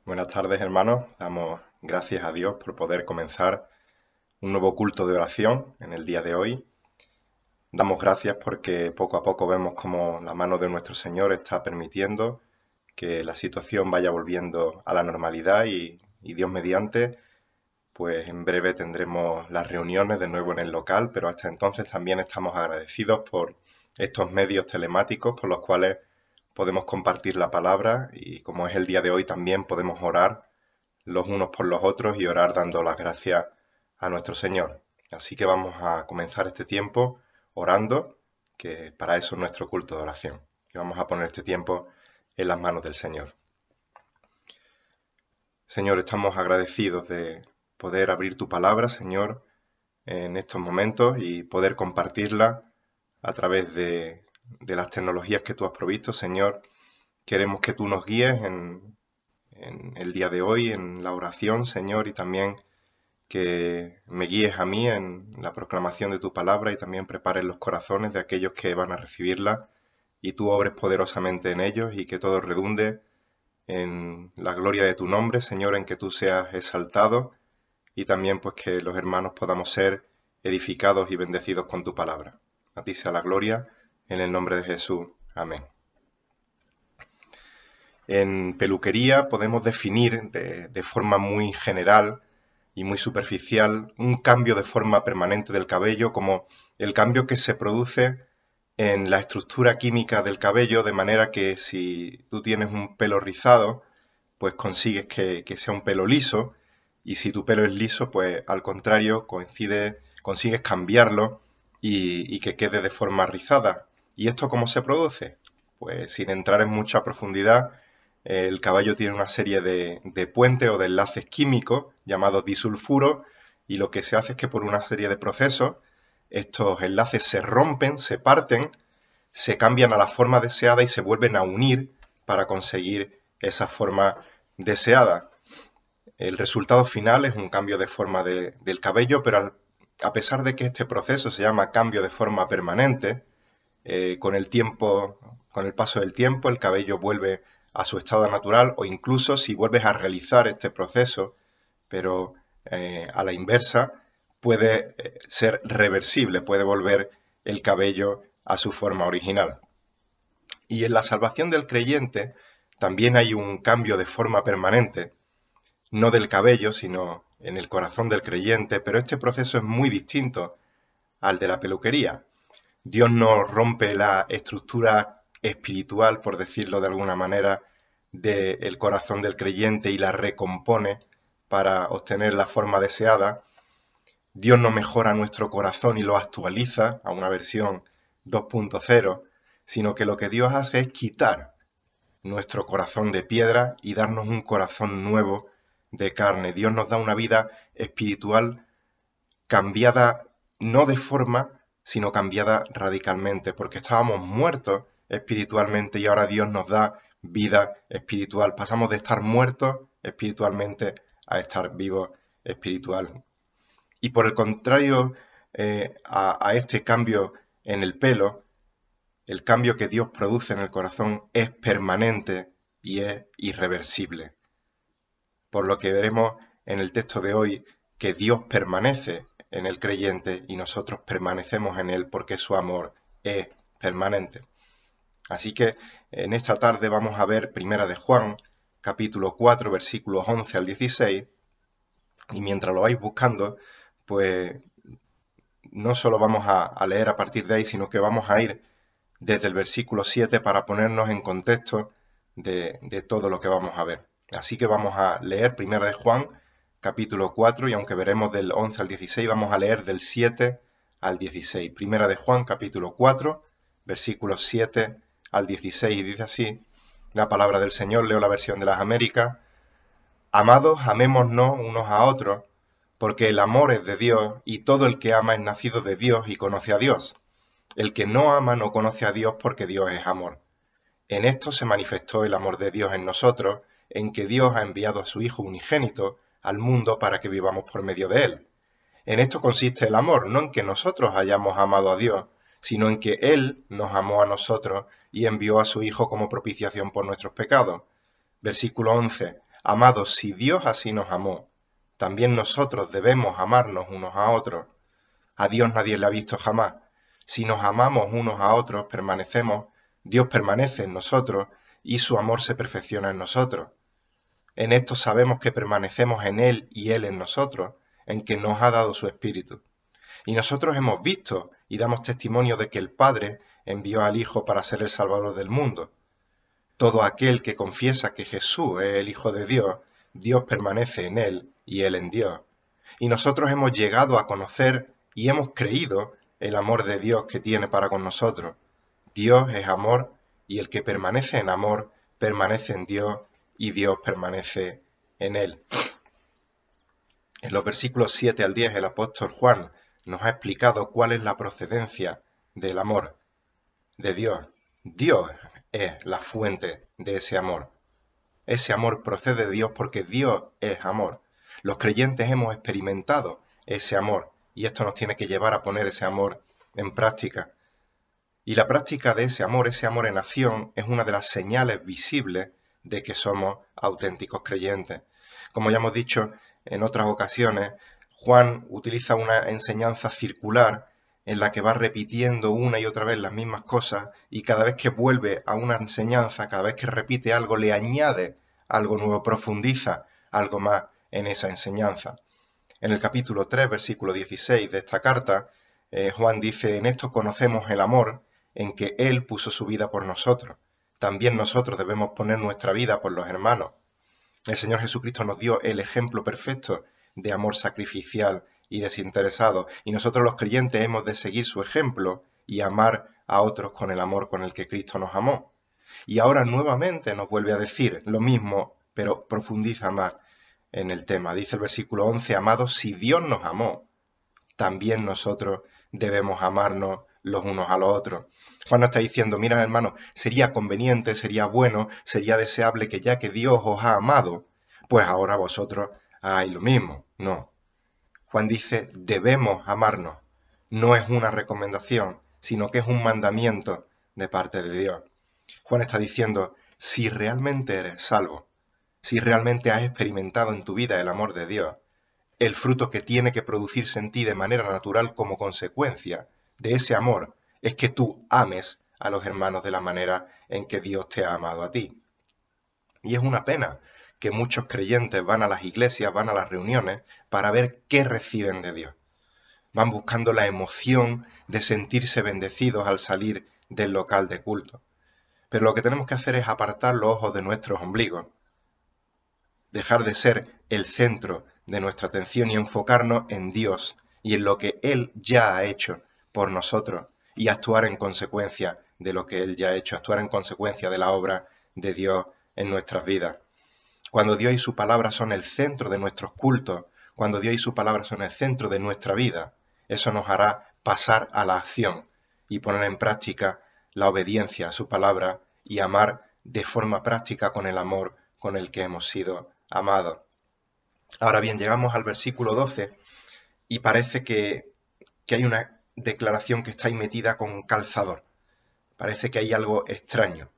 Buenas tardes, hermanos. Damos gracias a Dios por poder comenzar un nuevo culto de oración en el día de hoy. Damos gracias porque poco a poco vemos cómo la mano de nuestro Señor está permitiendo que la situación vaya volviendo a la normalidad y Dios mediante, pues en breve tendremos las reuniones de nuevo en el local, pero hasta entonces también estamos agradecidos por estos medios telemáticos por los cuales podemos compartir la palabra y como es el día de hoy también podemos orar los unos por los otros y orar dando las gracias a nuestro Señor. Así que vamos a comenzar este tiempo orando, que para eso es nuestro culto de oración. Y vamos a poner este tiempo en las manos del Señor. Señor, estamos agradecidos de poder abrir tu palabra, Señor, en estos momentos y poder compartirla a través de las tecnologías que tú has provisto, Señor. Queremos que tú nos guíes en el día de hoy, en la oración, Señor, y también que me guíes a mí en la proclamación de tu palabra y también prepares los corazones de aquellos que van a recibirla y tú obres poderosamente en ellos y que todo redunde en la gloria de tu nombre, Señor, en que tú seas exaltado y también pues que los hermanos podamos ser edificados y bendecidos con tu palabra. A ti sea la gloria, en el nombre de Jesús. Amén. En peluquería podemos definir de forma muy general y muy superficial un cambio de forma permanente del cabello como el cambio que se produce en la estructura química del cabello, de manera que si tú tienes un pelo rizado, pues consigues que sea un pelo liso, y si tu pelo es liso, pues al contrario, consigues cambiarlo y que quede de forma rizada. ¿Y esto cómo se produce? Pues sin entrar en mucha profundidad, el cabello tiene una serie de puentes o de enlaces químicos llamados disulfuros y lo que se hace es que por una serie de procesos estos enlaces se rompen, se parten, se cambian a la forma deseada y se vuelven a unir para conseguir esa forma deseada. El resultado final es un cambio de forma del cabello, pero a pesar de que este proceso se llama cambio de forma permanente, con el tiempo, con el paso del tiempo, el cabello vuelve a su estado natural o incluso si vuelves a realizar este proceso, pero a la inversa, puede ser reversible, puede volver el cabello a su forma original. Y en la salvación del creyente también hay un cambio de forma permanente, no del cabello, sino en el corazón del creyente, pero este proceso es muy distinto al de la peluquería. Dios no rompe la estructura espiritual, por decirlo de alguna manera, del corazón del creyente y la recompone para obtener la forma deseada. Dios no mejora nuestro corazón y lo actualiza a una versión 2.0, sino que lo que Dios hace es quitar nuestro corazón de piedra y darnos un corazón nuevo de carne. Dios nos da una vida espiritual cambiada no de forma, sino cambiada radicalmente, porque estábamos muertos espiritualmente y ahora Dios nos da vida espiritual. Pasamos de estar muertos espiritualmente a estar vivos espiritual. Y por el contrario a este cambio en el pelo, el cambio que Dios produce en el corazón es permanente y es irreversible. Por lo que veremos en el texto de hoy que Dios permanece en el creyente y nosotros permanecemos en él porque su amor es permanente. Así que en esta tarde vamos a ver Primera de Juan, capítulo 4, versículos 11 al 16, y mientras lo vais buscando, pues no solo vamos a leer a partir de ahí, sino que vamos a ir desde el versículo 7 para ponernos en contexto de todo lo que vamos a ver. Así que vamos a leer Primera de Juan, capítulo 4, y aunque veremos del 11 al 16, vamos a leer del 7 al 16. Primera de Juan, capítulo 4, versículos 7 al 16, y dice así la palabra del Señor. Leo la versión de las Américas. Amados, amémonos unos a otros, porque el amor es de Dios, y todo el que ama es nacido de Dios y conoce a Dios. El que no ama no conoce a Dios porque Dios es amor. En esto se manifestó el amor de Dios en nosotros, en que Dios ha enviado a su Hijo unigénito al mundo para que vivamos por medio de él. En esto consiste el amor, no en que nosotros hayamos amado a Dios, sino en que Él nos amó a nosotros y envió a su Hijo como propiciación por nuestros pecados. Versículo 11. Amados, si Dios así nos amó, también nosotros debemos amarnos unos a otros. A Dios nadie le ha visto jamás. Si nos amamos unos a otros, permanecemos, Dios permanece en nosotros y su amor se perfecciona en nosotros. En esto sabemos que permanecemos en Él y Él en nosotros, en que nos ha dado su Espíritu. Y nosotros hemos visto y damos testimonio de que el Padre envió al Hijo para ser el Salvador del mundo. Todo aquel que confiesa que Jesús es el Hijo de Dios, Dios permanece en Él y Él en Dios. Y nosotros hemos llegado a conocer y hemos creído el amor de Dios que tiene para con nosotros. Dios es amor y el que permanece en amor permanece en Dios y Dios permanece en él. En los versículos 7 al 10 el apóstol Juan nos ha explicado cuál es la procedencia del amor de Dios. Dios es la fuente de ese amor. Ese amor procede de Dios porque Dios es amor. Los creyentes hemos experimentado ese amor y esto nos tiene que llevar a poner ese amor en práctica. Y la práctica de ese amor en acción, es una de las señales visibles de que somos auténticos creyentes. Como ya hemos dicho en otras ocasiones, Juan utiliza una enseñanza circular en la que va repitiendo una y otra vez las mismas cosas y cada vez que vuelve a una enseñanza, cada vez que repite algo, le añade algo nuevo, profundiza algo más en esa enseñanza. En el capítulo 3, versículo 16 de esta carta, Juan dice: en esto conocemos el amor, en que Él puso su vida por nosotros. También nosotros debemos poner nuestra vida por los hermanos. El Señor Jesucristo nos dio el ejemplo perfecto de amor sacrificial y desinteresado, y nosotros los creyentes hemos de seguir su ejemplo y amar a otros con el amor con el que Cristo nos amó. Y ahora nuevamente nos vuelve a decir lo mismo, pero profundiza más en el tema. Dice el versículo 11: amados, si Dios nos amó, también nosotros debemos amarnos los unos a los otros. Juan nos está diciendo: mira, hermano, sería conveniente, sería bueno, sería deseable que ya que Dios os ha amado, pues ahora vosotros hagáis lo mismo. No. Juan dice: debemos amarnos. No es una recomendación, sino que es un mandamiento de parte de Dios. Juan está diciendo: si realmente eres salvo, si realmente has experimentado en tu vida el amor de Dios, el fruto que tiene que producirse en ti de manera natural como consecuencia de ese amor es que tú ames a los hermanos de la manera en que Dios te ha amado a ti. Y es una pena que muchos creyentes van a las iglesias, van a las reuniones para ver qué reciben de Dios. Van buscando la emoción de sentirse bendecidos al salir del local de culto. Pero lo que tenemos que hacer es apartar los ojos de nuestros ombligos, dejar de ser el centro de nuestra atención y enfocarnos en Dios y en lo que Él ya ha hecho por nosotros y actuar en consecuencia de lo que Él ya ha hecho, actuar en consecuencia de la obra de Dios en nuestras vidas. Cuando Dios y su palabra son el centro de nuestros cultos, cuando Dios y su palabra son el centro de nuestra vida, eso nos hará pasar a la acción y poner en práctica la obediencia a su palabra y amar de forma práctica con el amor con el que hemos sido amados. Ahora bien, llegamos al versículo 12 y parece que hay una declaración que está ahí metida con calzador. Parece que hay algo extraño.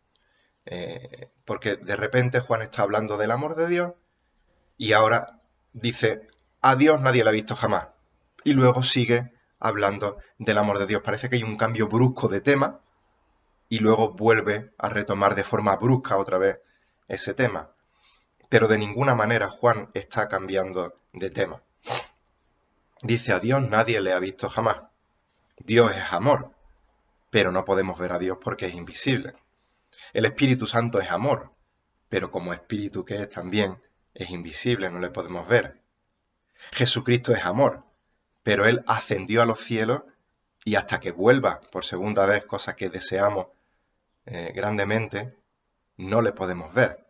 Porque de repente Juan está hablando del amor de Dios y ahora dice: a Dios nadie le ha visto jamás. Y luego sigue hablando del amor de Dios. Parece que hay un cambio brusco de tema y luego vuelve a retomar de forma brusca otra vez ese tema. Pero de ninguna manera Juan está cambiando de tema. Dice: a Dios nadie le ha visto jamás. Dios es amor, pero no podemos ver a Dios porque es invisible. El Espíritu Santo es amor, pero como espíritu que es también es invisible, no le podemos ver. Jesucristo es amor, pero Él ascendió a los cielos y hasta que vuelva por segunda vez, cosa que deseamos grandemente, no le podemos ver.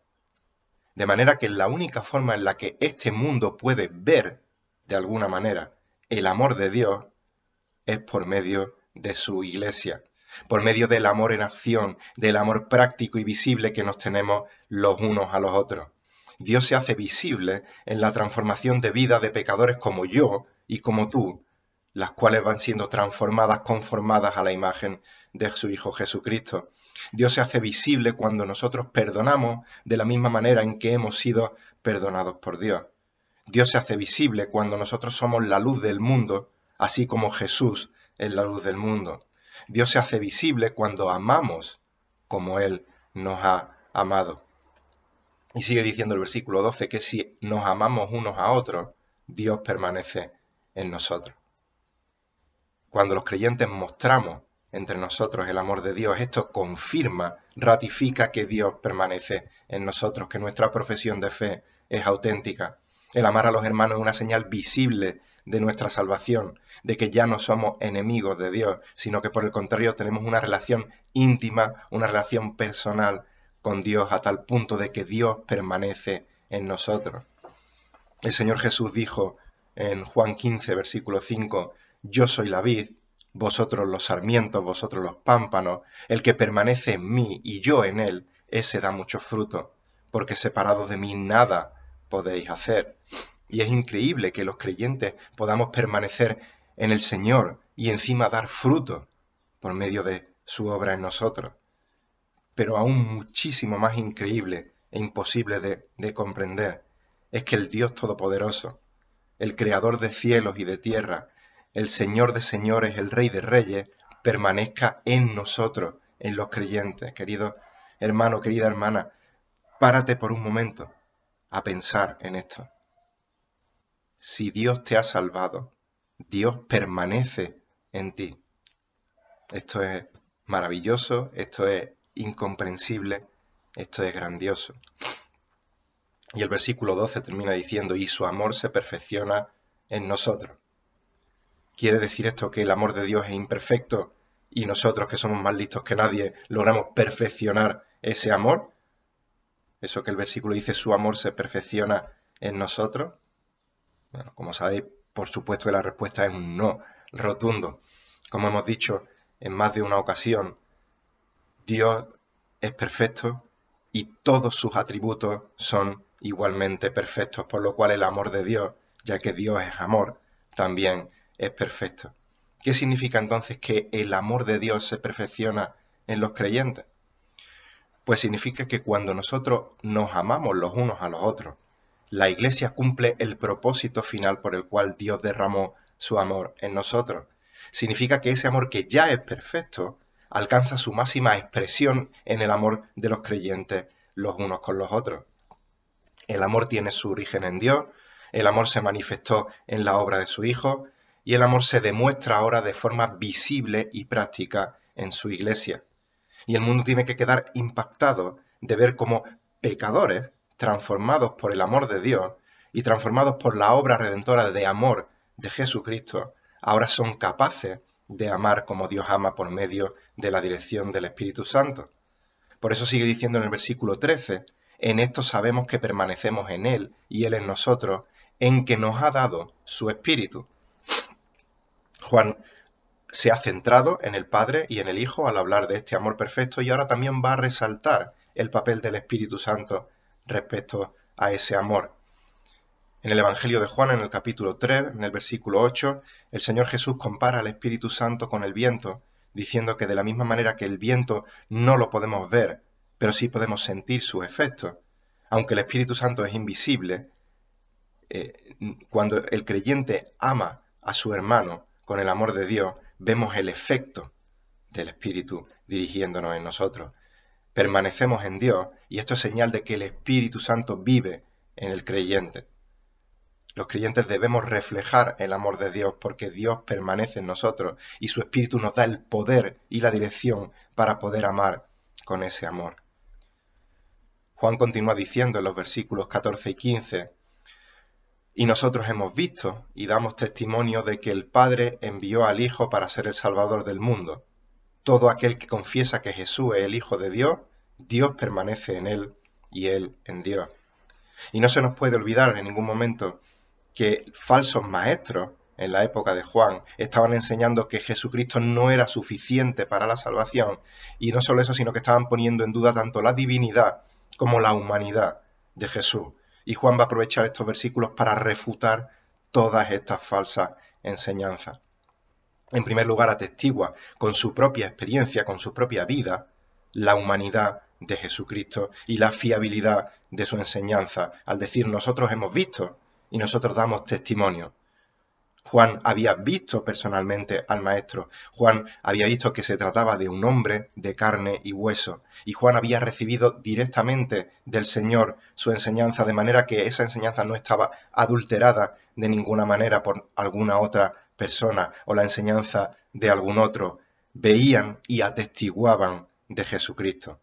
De manera que la única forma en la que este mundo puede ver, de alguna manera, el amor de Dios es por medio de su iglesia, por medio del amor en acción, del amor práctico y visible que nos tenemos los unos a los otros. Dios se hace visible en la transformación de vida de pecadores como yo y como tú, las cuales van siendo transformadas, conformadas a la imagen de su Hijo Jesucristo. Dios se hace visible cuando nosotros perdonamos de la misma manera en que hemos sido perdonados por Dios. Dios se hace visible cuando nosotros somos la luz del mundo, así como Jesús es la luz del mundo. Dios se hace visible cuando amamos como Él nos ha amado. Y sigue diciendo el versículo 12 que si nos amamos unos a otros, Dios permanece en nosotros. Cuando los creyentes mostramos entre nosotros el amor de Dios, esto confirma, ratifica que Dios permanece en nosotros, que nuestra profesión de fe es auténtica. El amar a los hermanos es una señal visible de nuestra salvación, de que ya no somos enemigos de Dios, sino que por el contrario tenemos una relación íntima, una relación personal con Dios a tal punto de que Dios permanece en nosotros. El Señor Jesús dijo en Juan 15, versículo 5, yo soy la vid, vosotros los sarmientos, vosotros los pámpanos, el que permanece en mí y yo en él, ese da mucho fruto, porque separados de mí nada podéis hacer. Y es increíble que los creyentes podamos permanecer en el Señor y encima dar fruto por medio de su obra en nosotros. Pero aún muchísimo más increíble e imposible de comprender es que el Dios Todopoderoso, el Creador de cielos y de tierra, el Señor de señores, el Rey de reyes, permanezca en nosotros, en los creyentes. Querido hermano, querida hermana, párate por un momento a pensar en esto. Si Dios te ha salvado, Dios permanece en ti. Esto es maravilloso, esto es incomprensible, esto es grandioso. Y el versículo 12 termina diciendo, y su amor se perfecciona en nosotros. ¿Quiere decir esto que el amor de Dios es imperfecto y nosotros, que somos más listos que nadie, logramos perfeccionar ese amor? Eso que el versículo dice, su amor se perfecciona en nosotros. Bueno, como sabéis, por supuesto que la respuesta es un no rotundo. Como hemos dicho en más de una ocasión, Dios es perfecto y todos sus atributos son igualmente perfectos, por lo cual el amor de Dios, ya que Dios es amor, también es perfecto. ¿Qué significa entonces que el amor de Dios se perfecciona en los creyentes? Pues significa que cuando nosotros nos amamos los unos a los otros, la Iglesia cumple el propósito final por el cual Dios derramó su amor en nosotros. Significa que ese amor que ya es perfecto alcanza su máxima expresión en el amor de los creyentes los unos con los otros. El amor tiene su origen en Dios, el amor se manifestó en la obra de su Hijo y el amor se demuestra ahora de forma visible y práctica en su Iglesia. Y el mundo tiene que quedar impactado de ver cómo pecadores, transformados por el amor de Dios y transformados por la obra redentora de amor de Jesucristo, ahora son capaces de amar como Dios ama por medio de la dirección del Espíritu Santo. Por eso sigue diciendo en el versículo 13, en esto sabemos que permanecemos en Él y Él en nosotros, en que nos ha dado su Espíritu. Juan se ha centrado en el Padre y en el Hijo al hablar de este amor perfecto y ahora también va a resaltar el papel del Espíritu Santo respecto a ese amor. En el Evangelio de Juan, en el capítulo 3, en el versículo 8, el Señor Jesús compara al Espíritu Santo con el viento, diciendo que de la misma manera que el viento no lo podemos ver, pero sí podemos sentir sus efectos. Aunque el Espíritu Santo es invisible, cuando el creyente ama a su hermano con el amor de Dios, vemos el efecto del Espíritu dirigiéndonos en nosotros. Permanecemos en Dios y esto es señal de que el Espíritu Santo vive en el creyente. Los creyentes debemos reflejar el amor de Dios porque Dios permanece en nosotros y su Espíritu nos da el poder y la dirección para poder amar con ese amor. Juan continúa diciendo en los versículos 14 y 15, y nosotros hemos visto y damos testimonio de que el Padre envió al Hijo para ser el Salvador del mundo. Todo aquel que confiesa que Jesús es el Hijo de Dios, Dios permanece en él y él en Dios. Y no se nos puede olvidar en ningún momento que falsos maestros en la época de Juan estaban enseñando que Jesucristo no era suficiente para la salvación y no solo eso, sino que estaban poniendo en duda tanto la divinidad como la humanidad de Jesús. Y Juan va a aprovechar estos versículos para refutar todas estas falsas enseñanzas. En primer lugar, atestigua con su propia experiencia, con su propia vida, la humanidad de Jesucristo y la fiabilidad de su enseñanza, al decir nosotros hemos visto y nosotros damos testimonio. Juan había visto personalmente al Maestro. Juan había visto que se trataba de un hombre de carne y hueso. Y Juan había recibido directamente del Señor su enseñanza, de manera que esa enseñanza no estaba adulterada de ninguna manera por alguna otra persona o la enseñanza de algún otro. Veían y atestiguaban de Jesucristo.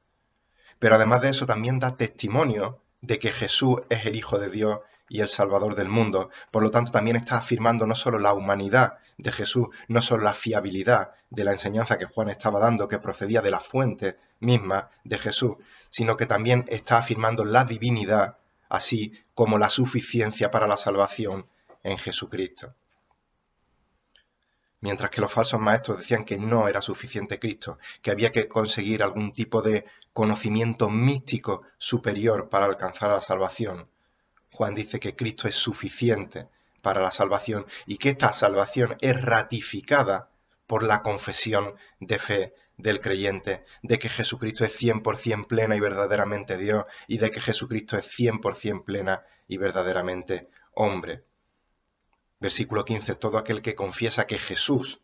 Pero además de eso también da testimonio de que Jesús es el Hijo de Dios y el Salvador del mundo. Por lo tanto, también está afirmando no solo la humanidad de Jesús, no solo la fiabilidad de la enseñanza que Juan estaba dando, que procedía de la fuente misma de Jesús, sino que también está afirmando la divinidad, así como la suficiencia para la salvación en Jesucristo. Mientras que los falsos maestros decían que no era suficiente Cristo, que había que conseguir algún tipo de conocimiento místico superior para alcanzar la salvación, Juan dice que Cristo es suficiente para la salvación y que esta salvación es ratificada por la confesión de fe del creyente, de que Jesucristo es 100% plena y verdaderamente Dios y de que Jesucristo es 100% plena y verdaderamente hombre. Versículo 15, todo aquel que confiesa que Jesús,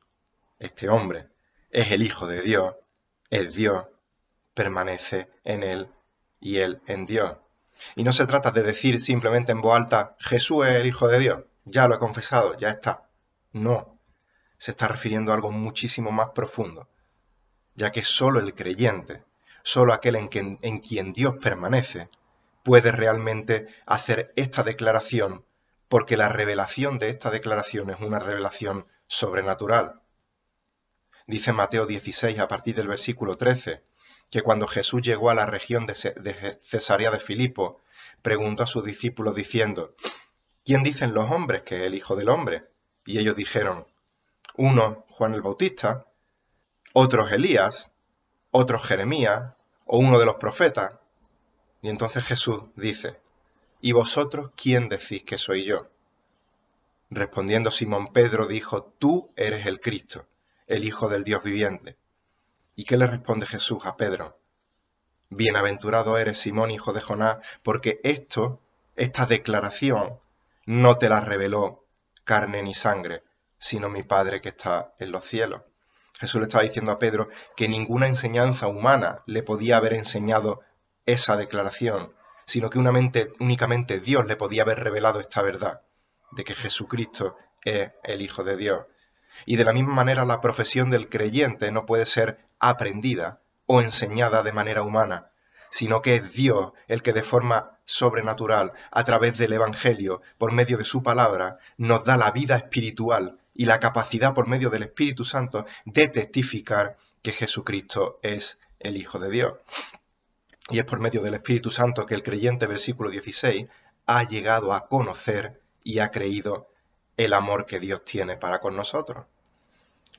este hombre, es el Hijo de Dios, es Dios, permanece en él y él en Dios. Y no se trata de decir simplemente en voz alta, Jesús es el Hijo de Dios, ya lo he confesado, ya está. No, se está refiriendo a algo muchísimo más profundo, ya que solo el creyente, solo aquel en quien Dios permanece, puede realmente hacer esta declaración, porque la revelación de esta declaración es una revelación sobrenatural. Dice Mateo 16 a partir del versículo 13, que cuando Jesús llegó a la región de Cesarea de Filipo, preguntó a sus discípulos diciendo, ¿quién dicen los hombres que es el Hijo del Hombre? Y ellos dijeron, unos Juan el Bautista, otros Elías, otros Jeremías o uno de los profetas. Y entonces Jesús dice, ¿y vosotros quién decís que soy yo? Respondiendo Simón Pedro dijo, tú eres el Cristo, el Hijo del Dios viviente. ¿Y qué le responde Jesús a Pedro? Bienaventurado eres, Simón, hijo de Jonás, porque esta declaración, no te la reveló carne ni sangre, sino mi Padre que está en los cielos. Jesús le estaba diciendo a Pedro que ninguna enseñanza humana le podía haber enseñado esa declaración, sino que únicamente Dios le podía haber revelado esta verdad, de que Jesucristo es el Hijo de Dios. Y de la misma manera la profesión del creyente no puede ser aprendida o enseñada de manera humana, sino que es Dios el que de forma sobrenatural, a través del Evangelio, por medio de su palabra, nos da la vida espiritual y la capacidad por medio del Espíritu Santo de testificar que Jesucristo es el Hijo de Dios. Y es por medio del Espíritu Santo que el creyente, versículo 16, ha llegado a conocer y ha creído el amor que Dios tiene para con nosotros.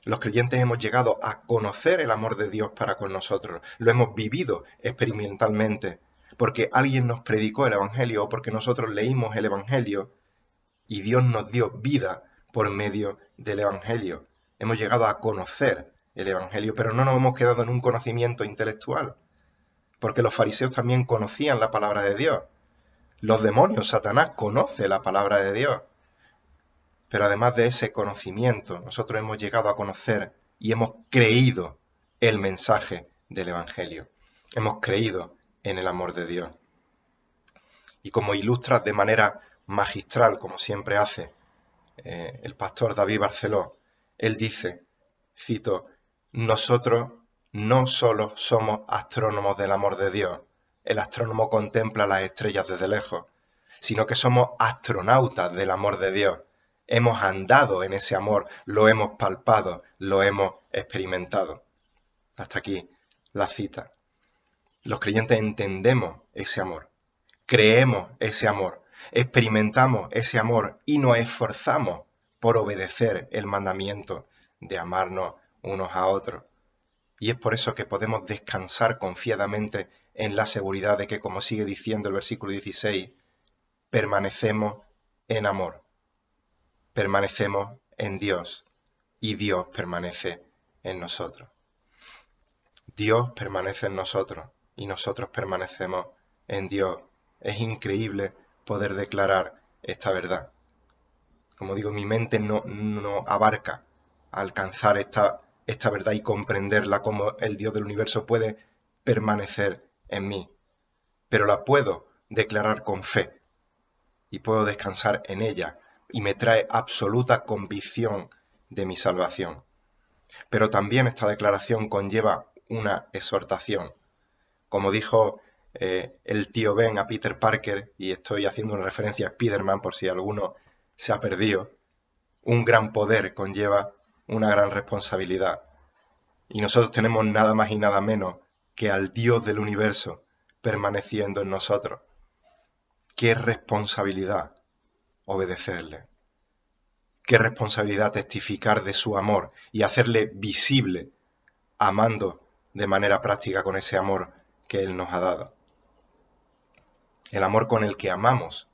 Los creyentes hemos llegado a conocer el amor de Dios para con nosotros. Lo hemos vivido experimentalmente, porque alguien nos predicó el Evangelio o porque nosotros leímos el Evangelio y Dios nos dio vida por medio del Evangelio. Hemos llegado a conocer el Evangelio, pero no nos hemos quedado en un conocimiento intelectual, porque los fariseos también conocían la palabra de Dios. Los demonios, Satanás, conoce la palabra de Dios. Pero además de ese conocimiento, nosotros hemos llegado a conocer y hemos creído el mensaje del Evangelio. Hemos creído en el amor de Dios. Y como ilustra de manera magistral, como siempre hace el pastor David Barceló, él dice, cito, nosotros no solo somos astrónomos del amor de Dios, el astrónomo contempla las estrellas desde lejos, sino que somos astronautas del amor de Dios. Hemos andado en ese amor, lo hemos palpado, lo hemos experimentado. Hasta aquí la cita. Los creyentes entendemos ese amor, creemos ese amor, experimentamos ese amor y nos esforzamos por obedecer el mandamiento de amarnos unos a otros. Y es por eso que podemos descansar confiadamente en la seguridad de que, como sigue diciendo el versículo 16, permanecemos en amor. Permanecemos en Dios y Dios permanece en nosotros. Dios permanece en nosotros y nosotros permanecemos en Dios. Es increíble poder declarar esta verdad. Como digo, mi mente no abarca alcanzar esta verdad y comprenderla como el Dios del universo puede permanecer en mí. Pero la puedo declarar con fe y puedo descansar en ella y me trae absoluta convicción de mi salvación. Pero también esta declaración conlleva una exhortación. Como dijo el tío Ben a Peter Parker, y estoy haciendo una referencia a Spider-Man por si alguno se ha perdido, un gran poder conlleva una gran responsabilidad. Y nosotros tenemos nada más y nada menos que al Dios del universo permaneciendo en nosotros. Qué responsabilidad obedecerle. Qué responsabilidad testificar de su amor y hacerle visible, amando de manera práctica con ese amor que Él nos ha dado. El amor con el que amamos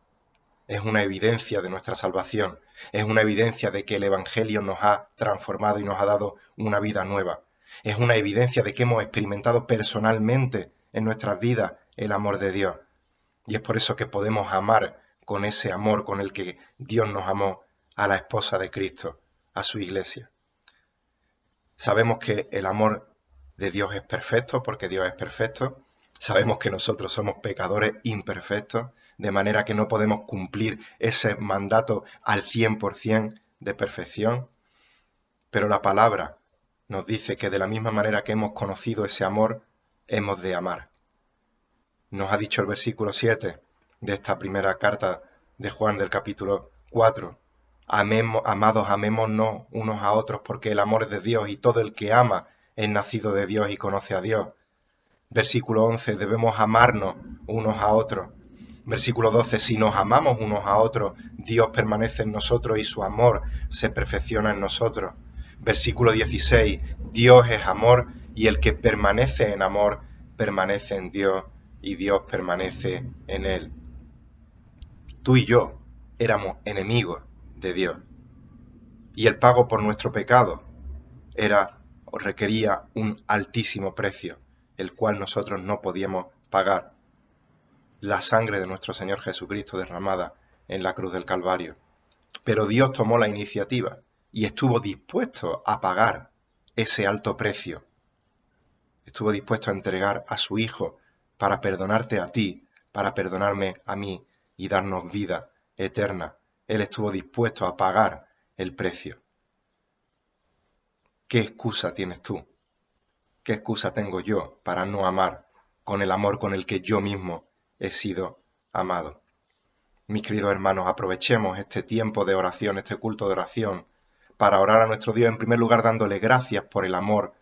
es una evidencia de nuestra salvación, es una evidencia de que el Evangelio nos ha transformado y nos ha dado una vida nueva. Es una evidencia de que hemos experimentado personalmente en nuestras vidas el amor de Dios. Y es por eso que podemos amar con ese amor con el que Dios nos amó a la esposa de Cristo, a su iglesia. Sabemos que el amor de Dios es perfecto porque Dios es perfecto. Sabemos que nosotros somos pecadores imperfectos, de manera que no podemos cumplir ese mandato al 100% de perfección. Pero la palabra nos dice que de la misma manera que hemos conocido ese amor, hemos de amar. Nos ha dicho el versículo 7 de esta primera carta de Juan del capítulo 4. Amados, amémonos unos a otros porque el amor es de Dios y todo el que ama es nacido de Dios y conoce a Dios. Versículo 11, debemos amarnos unos a otros. Versículo 12, si nos amamos unos a otros, Dios permanece en nosotros y su amor se perfecciona en nosotros. Versículo 16, Dios es amor y el que permanece en amor permanece en Dios y Dios permanece en él. Tú y yo éramos enemigos de Dios y el pago por nuestro pecado requería un altísimo precio, el cual nosotros no podíamos pagar. La sangre de nuestro Señor Jesucristo derramada en la cruz del Calvario. Pero Dios tomó la iniciativa y estuvo dispuesto a pagar ese alto precio. Estuvo dispuesto a entregar a su Hijo para perdonarte a ti, para perdonarme a mí y darnos vida eterna. Él estuvo dispuesto a pagar el precio. ¿Qué excusa tienes tú? ¿Qué excusa tengo yo para no amar con el amor con el que yo mismo he sido amado? Mis queridos hermanos, aprovechemos este tiempo de oración, este culto de oración, para orar a nuestro Dios, en primer lugar dándole gracias por el amor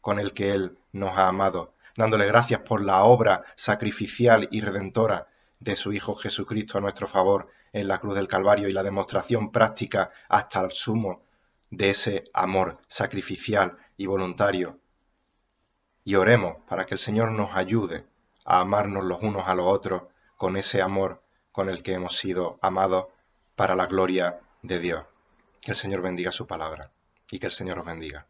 con el que Él nos ha amado, dándole gracias por la obra sacrificial y redentora de su Hijo Jesucristo a nuestro favor en la cruz del Calvario y la demostración práctica hasta el sumo de ese amor sacrificial y voluntario. Y oremos para que el Señor nos ayude a amarnos los unos a los otros con ese amor con el que hemos sido amados para la gloria de Dios. Que el Señor bendiga su palabra y que el Señor os bendiga.